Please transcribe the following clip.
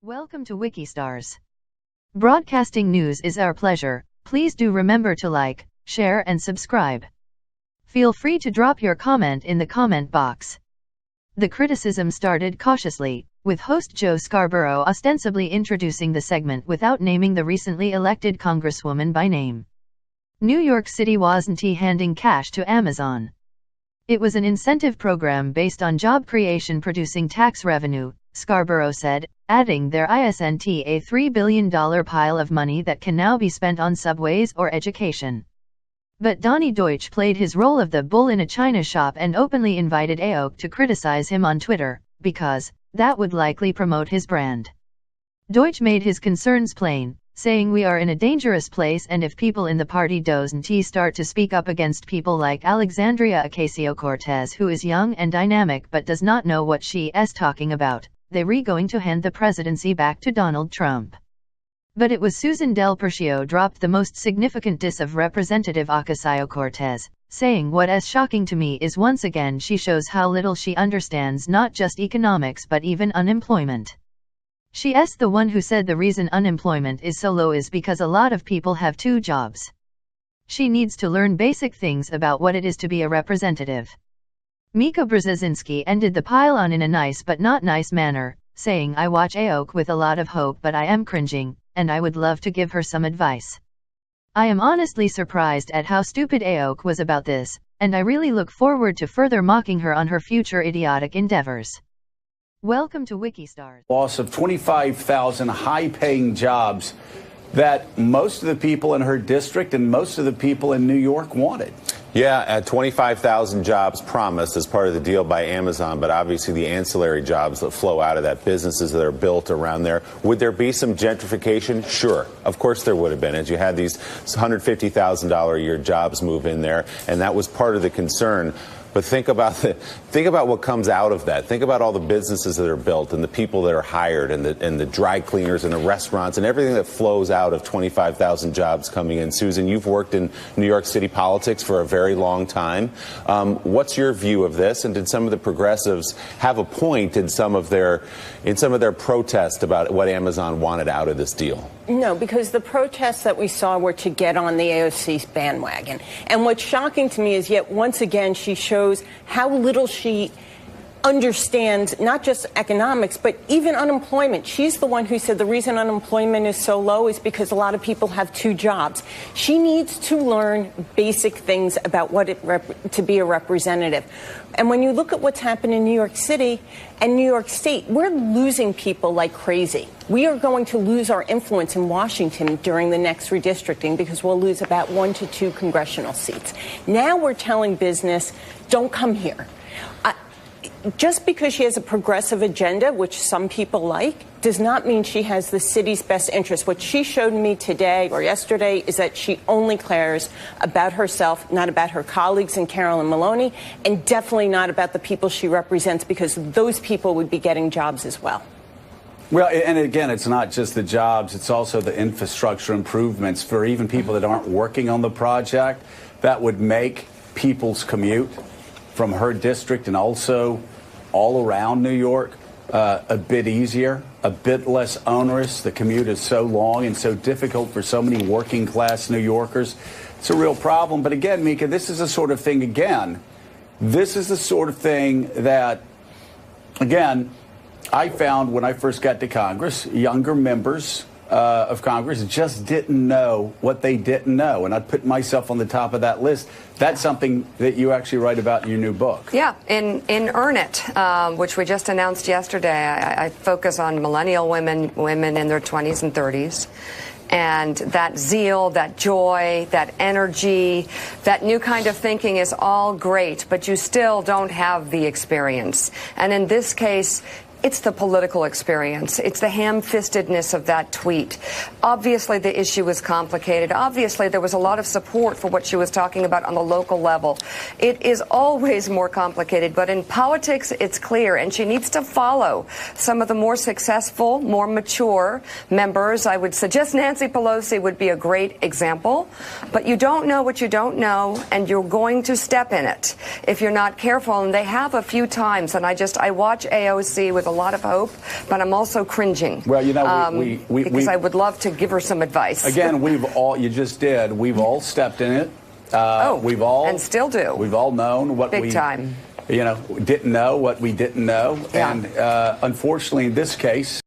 Welcome to Wikistars. Broadcasting news is our pleasure. Please do remember to like, share and subscribe. Feel free to drop your comment in the comment box. The criticism started cautiously, with host Joe Scarborough ostensibly introducing the segment without naming the recently elected congresswoman by name. New York City wasn't handing cash to Amazon. It was an incentive program based on job creation producing tax revenue, Scarborough said, adding there isn't a $3 billion pile of money that can now be spent on subways or education. But Donny Deutsch played his role of the bull in a china shop and openly invited AOC to criticize him on Twitter, because that would likely promote his brand. Deutsch made his concerns plain, saying we are in a dangerous place, and if people in the party doesn't start to speak up against people like Alexandria Ocasio-Cortez, who is young and dynamic but does not know what she is talking about, they're going to hand the presidency back to Donald Trump. But it was Susan Del Percio dropped the most significant diss of Representative Ocasio-Cortez, saying what is shocking to me is once again she shows how little she understands not just economics but even unemployment. She is the one who said the reason unemployment is so low is because a lot of people have two jobs. She needs to learn basic things about what it is to be a representative. Mika Brzezinski ended the pile-on in a nice but not nice manner, saying I watch AOC with a lot of hope but I am cringing, and I would love to give her some advice. I am honestly surprised at how stupid AOC was about this, and I really look forward to further mocking her on her future idiotic endeavors. Welcome to Wikistars. Loss of 25,000 high-paying jobs that most of the people in her district and most of the people in New York wanted. Yeah, at 25,000 jobs promised as part of the deal by Amazon, but obviously the ancillary jobs that flow out of that, businesses that are built around there. Would there be some gentrification? Sure. Of course there would have been, as you had these $150,000 a year jobs move in there, and that was part of the concern. But think about what comes out of that. Think about all the businesses that are built and the people that are hired and the dry cleaners and the restaurants and everything that flows out of 25,000 jobs coming in. Susan, you've worked in New York City politics for a very long time. What's your view of this? And did some of the progressives have a point in some of their protest about what Amazon wanted out of this deal? No, because the protests that we saw were to get on the AOC's bandwagon. And what's shocking to me is yet once again she shows how little she understands not just economics, but even unemployment. She's the one who said the reason unemployment is so low is because a lot of people have two jobs. She needs to learn basic things about what to be a representative. And when you look at what's happened in New York City and New York State, we're losing people like crazy. We are going to lose our influence in Washington during the next redistricting because we'll lose about 1 to 2 congressional seats. Now we're telling business, don't come here. Just because she has a progressive agenda, which some people like, does not mean she has the city's best interest. What she showed me today or yesterday is that she only cares about herself, not about her colleagues in Carolyn Maloney, and definitely not about the people she represents, because those people would be getting jobs as well. Well, and again, it's not just the jobs, it's also the infrastructure improvements for even people that aren't working on the project that would make people's commute from her district and also all around New York a bit easier, a bit less onerous. The commute is so long and so difficult for so many working class New Yorkers. It's a real problem. But again, Mika, this is the sort of thing, this is the sort of thing that, again, I found when I first got to Congress, younger members of Congress just didn't know what they didn't know. And I'd put myself on the top of that list. That's something that you actually write about in your new book. Yeah, in Earn It, which we just announced yesterday, I focus on millennial women in their 20s and 30s. And that zeal, that joy, that energy, that new kind of thinking is all great, but you still don't have the experience. And in this case, it's the political experience. It's the ham-fistedness of that tweet. Obviously, the issue was complicated. Obviously, there was a lot of support for what she was talking about on the local level. It is always more complicated, but in politics, it's clear, and she needs to follow some of the more successful, more mature members. I would suggest Nancy Pelosi would be a great example, but you don't know what you don't know, and you're going to step in it if you're not careful, and they have a few times, and I watch AOC with a lot of hope, but I'm also cringing. Well, you know, because I would love to give her some advice. Again, you just did. We've all stepped in it. We've all and still do. We've all known what big time. Didn't know what we didn't know, and unfortunately, in this case.